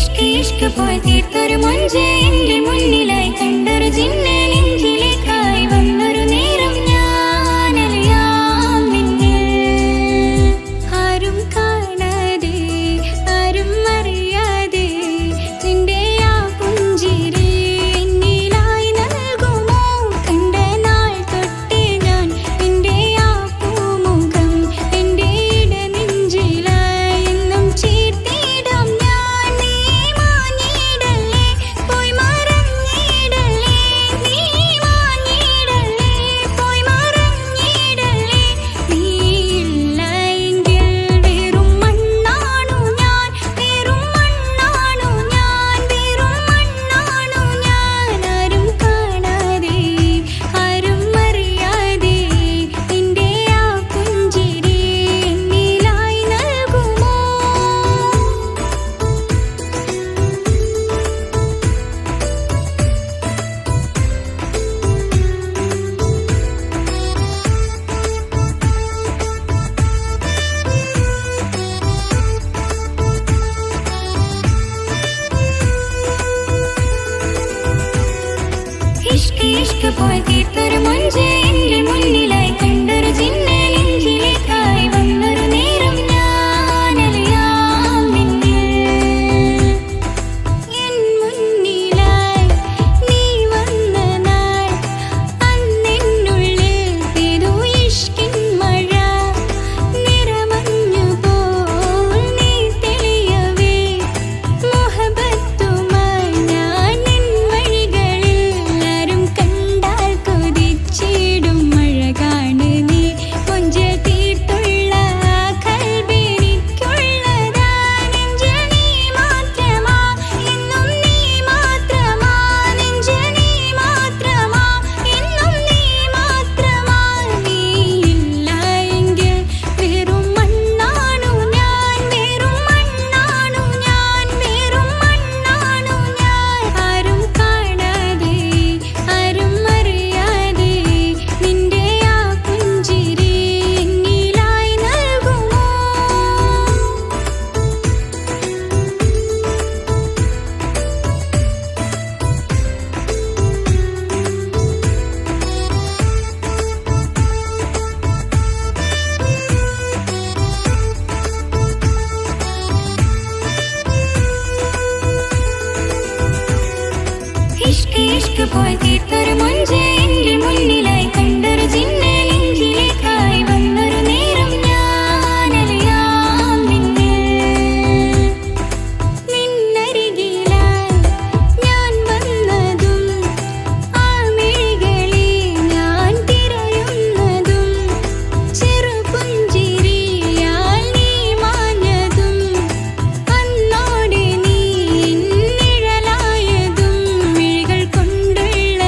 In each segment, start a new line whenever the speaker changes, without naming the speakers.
ഇഷ്ക് ഇഷ്ക് പോയി തീർത്തൊരു മൊഞ്ച് എന്റെ മുന്നിലായി കണ്ടൊരു ജിന്നെ നെഞ്ചിലേക്കായി വന്നൊരു നേരം ഞാൻ അലിയാം നിന്നിൽ. ആരും കാണാതെ ആരും അറിയാതെ നിന്റെ ആ പുഞ്ചിരി എന്നിലായി നൽകുമോ? കണ്ട നാൾ തൊട്ടേ ഞാൻ നിന്റെ ആ പൂമുഖം എന്റെ ഇടനെഞ്ചിലായി എന്നും ചേർത്തിടാം ഞാൻ. നീ മാഞ്ഞിടല്ലേ പോയി മറഞ്ഞിടല്ലേ, നീ മാഞ്ഞിടല്ലേ പോയി മറഞ്ഞിടല്ലേ. നീ ഇല്ല എങ്കിൽ വെറും മണ്ണാണു ഞാൻ, വെറും മണ്ണാണു ഞാൻ, വെറും മണ്ണാണു ഞാൻ. ആരും കാണാതെ ആരും അറിയാതെ നിന്റെ ആ പുഞ്ചിരി എന്നിലായി നൽകുമോ? ഇഷ്ക് ഇഷ്ക് പോയി തീർത്തൊരു മൊഞ്ച് എന്റെ മുന്നിലായി കണ്ടൊരു ജിന്നെ നെഞ്ചിലേക്കായി വന്നൊരു നേരം ഞാൻ അലിയാം നിന്നിൽ. എൻ മുന്നിലായി നീ വന്ന നാൾ അന്നെന്നുള്ളിൽ പെയ്തു ഇഷ്കിൻ മഴ. നിറമഞ്ഞു പോൽ നീ തെളിയവേ മുഹബത്തുമായി ഞാൻ നിൻ വഴികളിൽ. ആരും കണ്ടാൽ കൊതിച്ചിടും അഴകാണ് നീ, കൊഞ്ചൽ തീർത്തുള്ള ആ കൽബെനിക്കുള്ളതാ. നെഞ്ചിൽ നീ മാത്രമാ എന്നും നീ മാത്രമാ, നെഞ്ചിൽ നീ മാത്രമാ എന്നും നീ മാത്രമാ. നീ ഇല്ല എങ്കിൽ വെറും മണ്ണാണു ഞാൻ, വെറും മണ്ണാണു ഞാൻ, വെറും മണ്ണാണു ഞാൻ. ആരും കാണാതെ ആരും അറിയാതെ നിന്റെ ആ പുഞ്ചിരി എന്നിലായി നൽകുമോ? ഇഷ്ക് ഇഷ്ക് പോയി തീർത്തൊരു മൊഞ്ച് എന്റെ മുന്നിലായി കണ്ടൊരു ജിന്നെ നെഞ്ചിലേക്കായി വന്നൊരു നേരം ഞാൻ അലിയാം നിന്നിൽ. നിന്നരികിലായി ഞാൻ വന്നതും ആ മിഴികളിൽ ഞാൻ തിരയുന്നതും ചെറുപുഞ്ചിരിയാൽ നീ മാഞ്ഞതും അന്നോടെ നീ നിഴലായതും മിഴികൾ കൊണ്ടുള്ള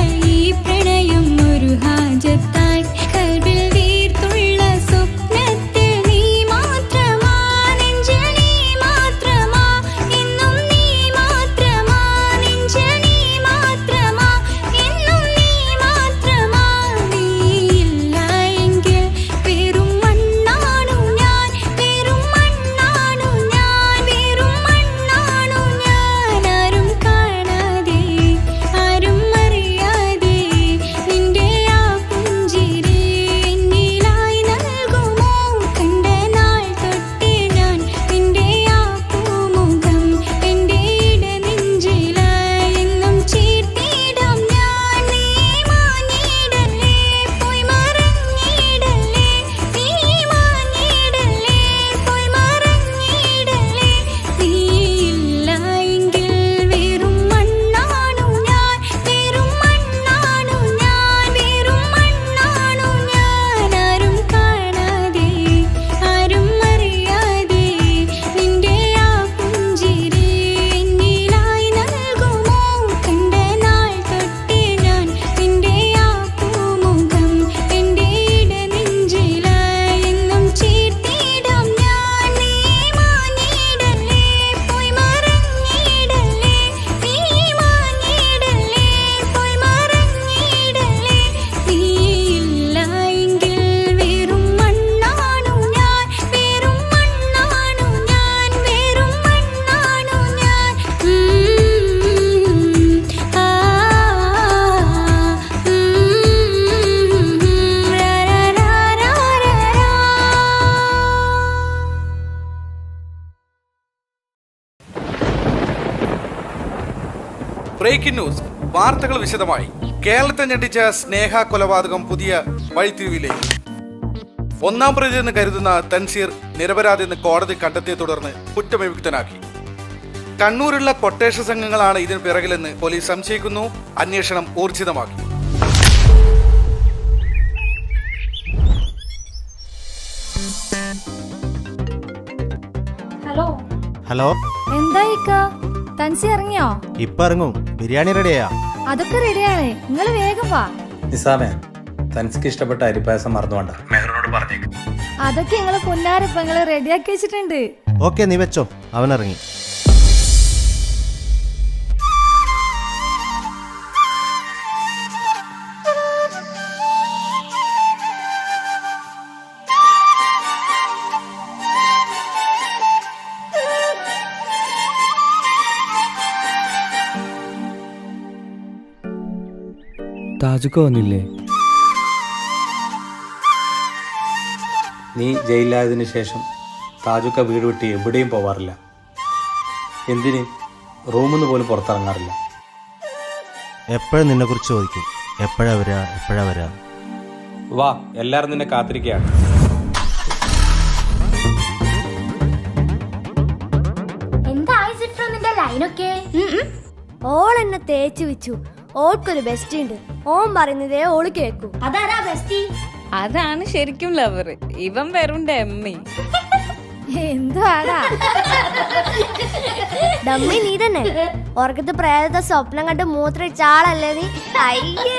ബ്രേക്കിംഗ് ന്യൂസ്. വാർത്തകൾ വിശദമായി. കേരളത്തെ ഞെട്ടിച്ച സ്നേഹ കൊലപാതകം പുതിയ വഴിത്തിരിവിലേക്ക്. 1-ാം പ്രതി എന്ന് കരുതുന്ന തൻസീർ നിരപരാധിയെന്ന് കോടതി കണ്ടെത്തിയെ തുടർന്ന് കുറ്റവിമുക്തനാക്കി. കണ്ണൂരുള്ള കൊട്ടേഷ സംഘങ്ങളാണ് ഇതിന് പിറകിലെന്ന് പോലീസ് സംശയിക്കുന്നു. അന്വേഷണം ഊർജിതമാക്കി.
ഹലോ,
എന്താ തൻസി ഇറങ്ങിയോ?
ഇപ്പൊ ഇറങ്ങും. ബിരിയാണി റെഡിയാ?
അതൊക്കെ റെഡിയാണ്, നിങ്ങൾ വേഗം വാ.
നിസാമേ, തനിക്ക് ഇഷ്ടപ്പെട്ട അരിപ്പായസം മറന്നുകൊണ്ട മെഹറിനോട് പറഞ്ഞേക്ക്.
അതൊക്കെ നിങ്ങള് പൊന്നാരപ്പ നിങ്ങള് റെഡിയാക്കി വെച്ചിട്ടുണ്ട്.
ഓക്കെ, നീ വെച്ചോ. അവൻ ഇറങ്ങി.
താജുക്ക വന്നില്ലേ?
നീ ജയിലിലായതിനു ശേഷം താജുക്ക വീട് വിട്ട് എവിടെയും പോവാറില്ല. എന്തിന് റൂമിൽ നിന്ന് പോലും പുറത്തിറങ്ങാറില്ല.
എപ്പോഴും നിന്നെ കുറിച്ച് ചോദിക്കും. എപ്പോഴാ വരാ?
വാ, എല്ലാരും നിന്നെ കാത്തിരിക്കുകയാണ്.
എന്തായി സിഫ്രോ നിന്റെ ലൈനൊക്കെ? ഓൾ എന്നെ തേച്ചു വെച്ചു. ഓൾക്കൊരു ബെസ്റ്റ് ഉണ്ട്. ഓൻ പറയുന്നതേ ഓള് കേക്കൂ. അതാരാ ബെസ്റ്റി?
അതാണ് ശരിക്കും ലവർ. ഇവൻ വെറുണ്ട് എമ്മി.
എന്തുവാടാ
ഡമ്മി നീ തന്നെ. ഓർക്കത്ത് പ്രേതത്തെ സ്വപ്നം കണ്ട് മൂത്രയിച്ച ആളല്ലേ നീ? അയ്യേ,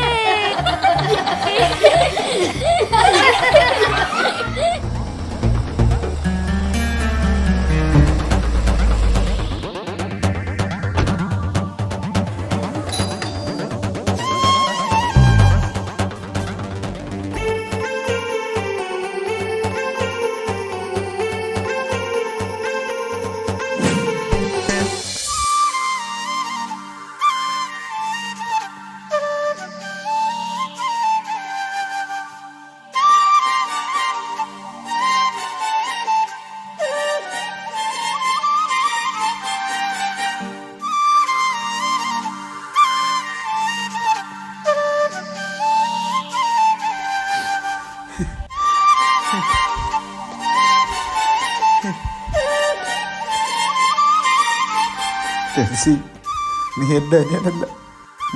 നീ എൻ്റെ അനിയനല്ല,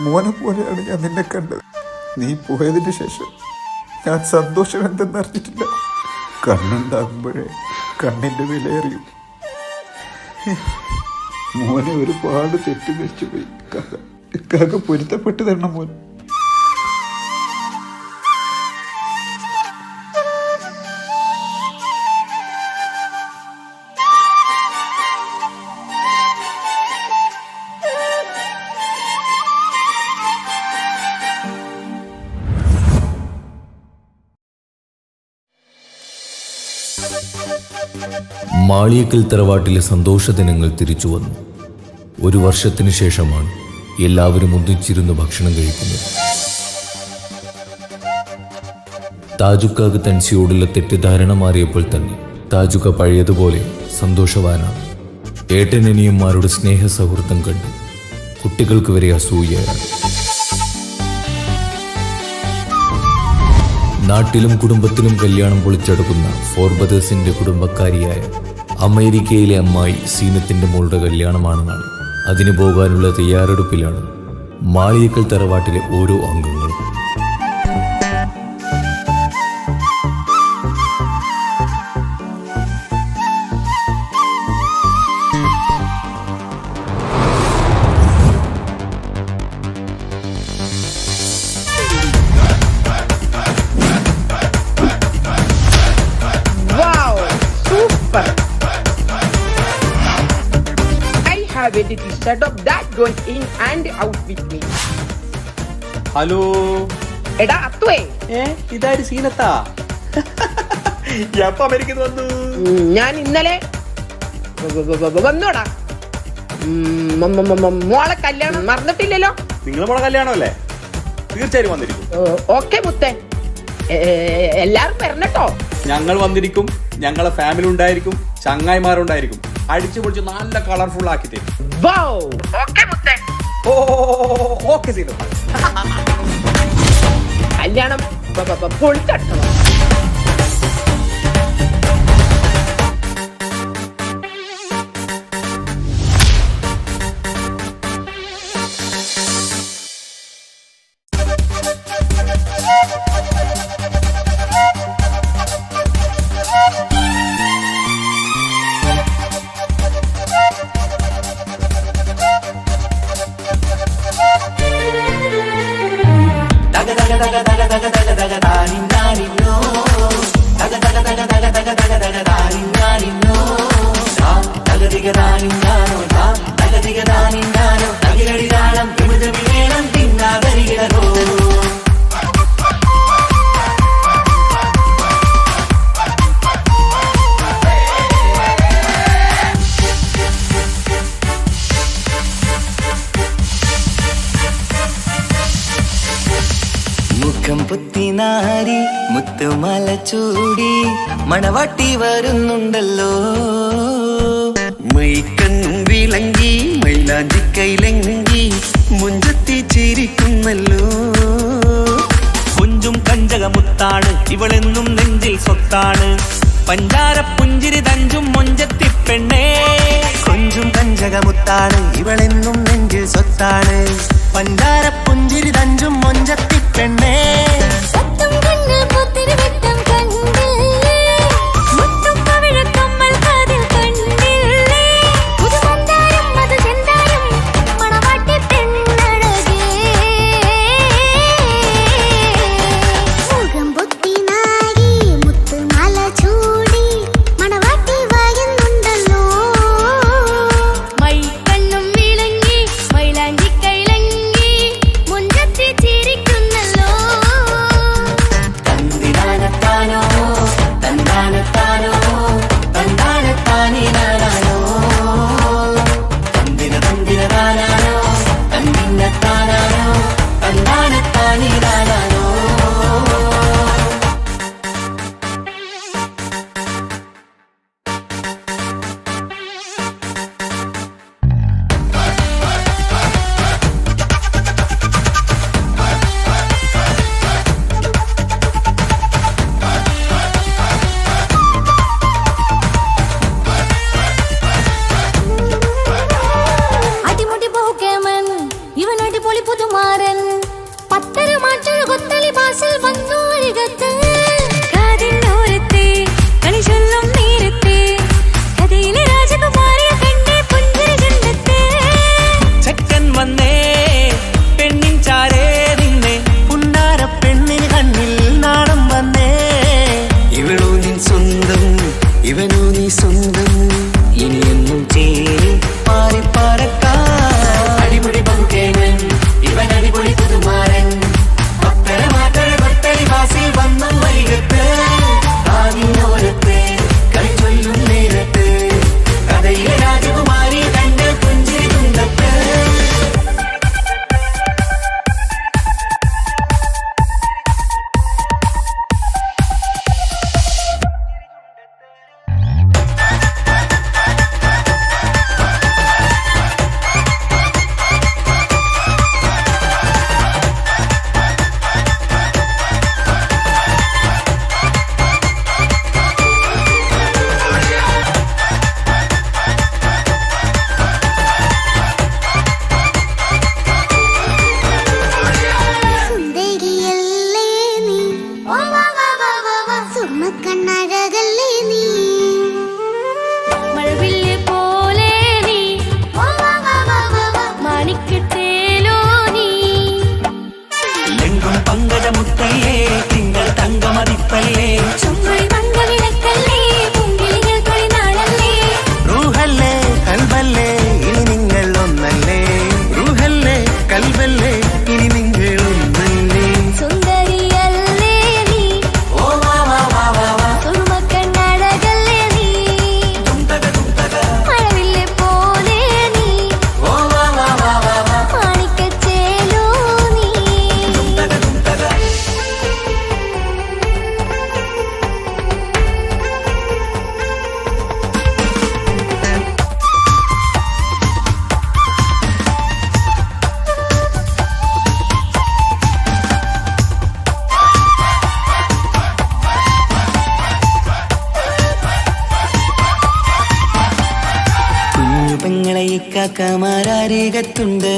മോനെ പോലെയാണ് ഞാൻ നിന്നെ കണ്ടത്. നീ പോയതിന് ശേഷം ഞാൻ സന്തോഷം എന്തെന്നറിഞ്ഞിട്ടില്ല. കണ്ണുണ്ടാകുമ്പോഴേ കണ്ണിൻ്റെ വിലയറിയും. മോനെ ഒരുപാട് തെറ്റിദ്ധരിച്ചു പോയി. കാക്ക പൊരുത്തപ്പെട്ട് തരണം മോൻ.
മാളിയേക്കൽ തറവാട്ടിലെ സന്തോഷദിനങ്ങൾ തിരിച്ചു വന്നു. 1 വർഷത്തിനു ശേഷമാണ് എല്ലാവരും ഒന്നിച്ചിരുന്ന് ഭക്ഷണം കഴിക്കുന്നത്. താജുക്കാക്ക് തൻസിയോടുള്ള തെറ്റിദ്ധാരണ മാറിയപ്പോൾ തന്നെ താജുക്ക പഴയതുപോലെ സന്തോഷവാനാണ്. ഏട്ടനനിയന്മാരുടെ സ്നേഹ സൗഹൃദം കണ്ട് കുട്ടികൾക്ക് വരെ അസൂയയാണ്. നാട്ടിലും കുടുംബത്തിലും കല്യാണം പൊളിച്ചെടുക്കുന്ന 4 ബ്രദേഴ്സിന്റെ കുടുംബക്കാരിയായ അമേരിക്കയിലെ അമ്മായി സീനത്തിന്റെ മോളുടെ കല്യാണമാണ് നാളെ. അതിന് പോകാനുള്ള തയ്യാറെടുപ്പിലാണ് മാളിയേക്കൽ തറവാട്ടിലെ ഓരോ അംഗങ്ങളും.
Set up that going in and out with me.
Hello
എടാ അത്തുവേ,
ഇതാര് സീനത്താ? എപ്പോ അമേരിക്കയിൽ വന്നു?
ഞാൻ ഇന്നലെ വന്നോടാ. മോളെ കല്യാണം മറന്നിട്ടില്ലല്ലോ.
നിങ്ങളെ മോളെ കല്യാണമല്ലേ? തീർച്ചയായും വന്നിരിക്കും.
ഓക്കെ മുത്തേ, എല്ലാരും വരണട്ടോ.
ഞങ്ങൾ വന്നിരിക്കും. ഞങ്ങളെ ഫാമിലി ഉണ്ടായിരിക്കും, ചങ്ങായിമാരുണ്ടായിരിക്കും. അടിച്ചു പൊളിച്ച് നല്ല കളർഫുൾ ആക്കി തരും.
ഓക്കെ മുത്തേ, ഓക്കെ സീനു. കല്യാണം പൊളിച്ചട്ടോ.
മുഖം പുത്തിനാരി മുത്തുമല ചൂടി മണവാട്ടി വരുന്നുണ്ടല്ലോ. മൈക്കണ്ണും വിളങ്ങി മൈലാഞ്ചി കൈലങ്കി മുഞ്ചത്തി ചിരിക്കുന്നല്ലോ.
കുഞ്ചും കഞ്ചകമുത്താണ് ഇവളെന്നും നെഞ്ചിൽ സ്വത്താണ്. പഞ്ചാര പുഞ്ചിരി തഞ്ചും മൊഞ്ചത്തി പെണ്ണേ.
കൊഞ്ചും കഞ്ചകമുത്താണ് ഇവളെന്നും നെഞ്ചിൽ സ്വത്താണ്. പഞ്ചാര പുഞ്ചിരി തഞ്ചും മൊഞ്ചത്തി പെണ്ണേ.
സത്തം കണ്ണിൽ പുത്തിരി വെട്ടം കണ്ടില്ലേ, മുത്തും പവിഴക്കമ്മൽ കാതിൽ കണ്ടില്ലേ, പുതുമന്ദാരം മധുചന്ദാരം മണവാട്ടി പെണ്ണഴകേ. മുഖം പൊത്തിനാരി മുത്തുമാല ചൂടി മണവാട്ടി വരുന്നുണ്ടല്ലോ. മൈക്കണ്ണും വിളങ്ങി മൈലാഞ്ചി കൈലങ്കി മുഞ്ചത്തി ചിരിക്കുന്നല്ലോ.
കാക്കമാരരികത്തുണ്ട്,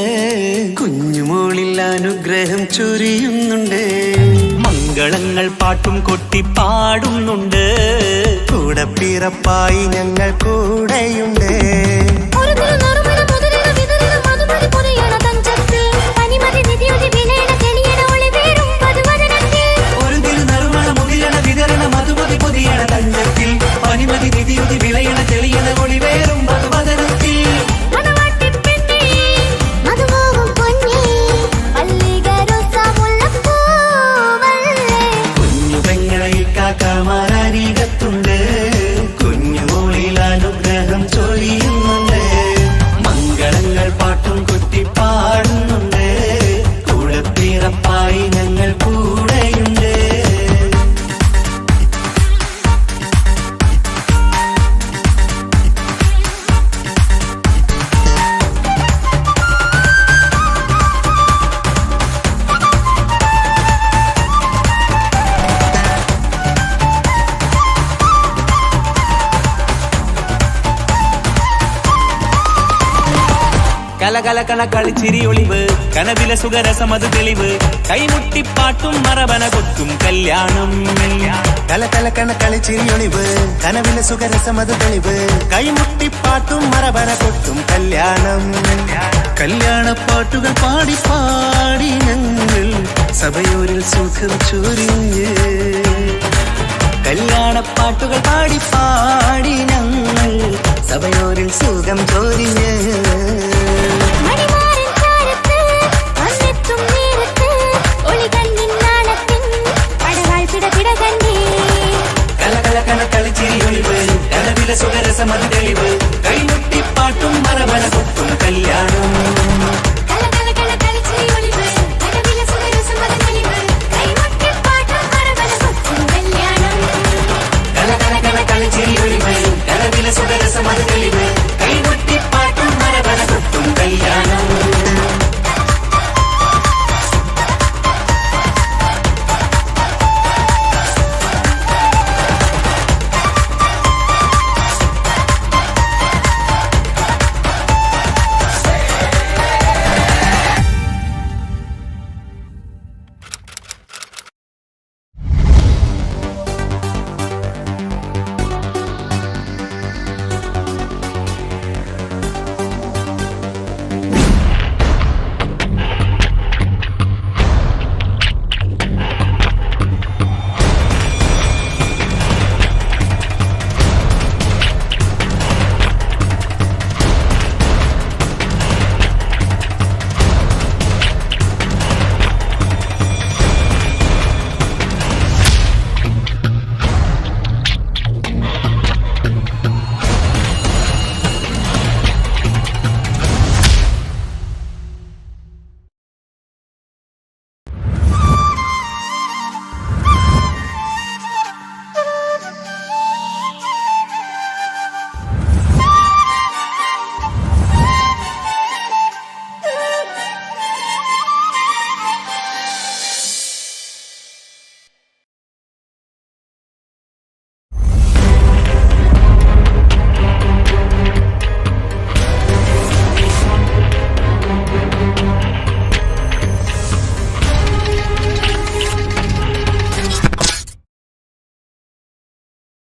കുഞ്ഞുമോളിൽ അനുഗ്രഹം ചൊരിയുന്നുണ്ട്.
മംഗളങ്ങൾ പാട്ടും കൊട്ടി പാടുന്നുണ്ട്,
കൂടെ പിറപ്പായി ഞങ്ങൾ കൂടെയുണ്ട്.
ഒരു തിരുനറുമണ മുതലിട വിതറിട മധുമതി പൊതിയണ തഞ്ചത്തിൽ, പനിമതി നിധിയുതി വിലയണ തെളിയണ ഒളിവേറും മധുവദനത്തിൽ.
ഒരു തിരുനറുമണ മുതിരണ വിതരണ മധുമതി പൊതിയണ തഞ്ചത്തിൽ, പനിമതി നിധിയുതി വിളയണ തെളിയണ ഒളിവേറും മധുവദനത്തിൽ.
മണവാട്ടിപ്പെണ്ണേ, മധുമോഹം പൊന്നേ, മല്ലികരോസ മുല്ലപ്പൂവല്ലേ.
കുഞ്ഞു പെങ്ങളെ കാക്കമാരരികത്തുണ്ട്, കുഞ്ഞുമോളിൽ അനുഗ്രഹം ചൊരിയുന്നുണ്ട്. മംഗളങ്ങൾ പാട്ടും കുത്തി പാടുന്നുണ്ട്, കൂടെ പിറപ്പായി ഞങ്ങൾ കൂടെയുണ്ട്.
കലകലകണ കളിച്ചിരി ഒളിവ്, കനവില സുഖരസമത് തെളിവ്, കൈമുട്ടിപ്പാട്ടും മറവന കൊത്തും കല്യാണം.
കലകലക്കണ കളിച്ചിരിയൊളിവ്, കനവിലെ സുഖരസമത് തെളിവ്, കൈമുട്ടിപ്പാട്ടും മറവന കൊട്ടും കല്യാണം. കല്യാണപ്പാട്ടുകൾ പാടി പാടി ഞങ്ങൾ സഭയോരിൽ സുഖം ചൊരിഞ്ഞ്. കല്യാണപ്പാട്ടുകൾ പാടി പാടി ഞങ്ങൾ സഭയോരിൽ സുഖം ചൊരിഞ്ഞ്.
മണിമാരൻ ചാരത്ത് വന്നെത്തും നേരത്ത്, ഒളികണ്ണിൻ നാളത്തിൻ പടവാൾ പിടപിട കണ്ടേ.
കലകലകണ കളിച്ചിരിയൊളിവ്, കനവില സുഖരസമത് തെളിവ്, കൈമുട്ടിപ്പാട്ടും മറവന കൊത്തും കല്യാണം.
കലകലകണ കളിച്ചിരിയൊളിവ്, കനവിലെ സുഖരസമത് തെളിവ്, കൈമുട്ടിപ്പാട്ടും മറവന കൊത്തും കല്യാണം.
കലകലകണ കളിച്ചിരിയൊളിവ്, കനവില സുഖരസമത് തെളിവ്,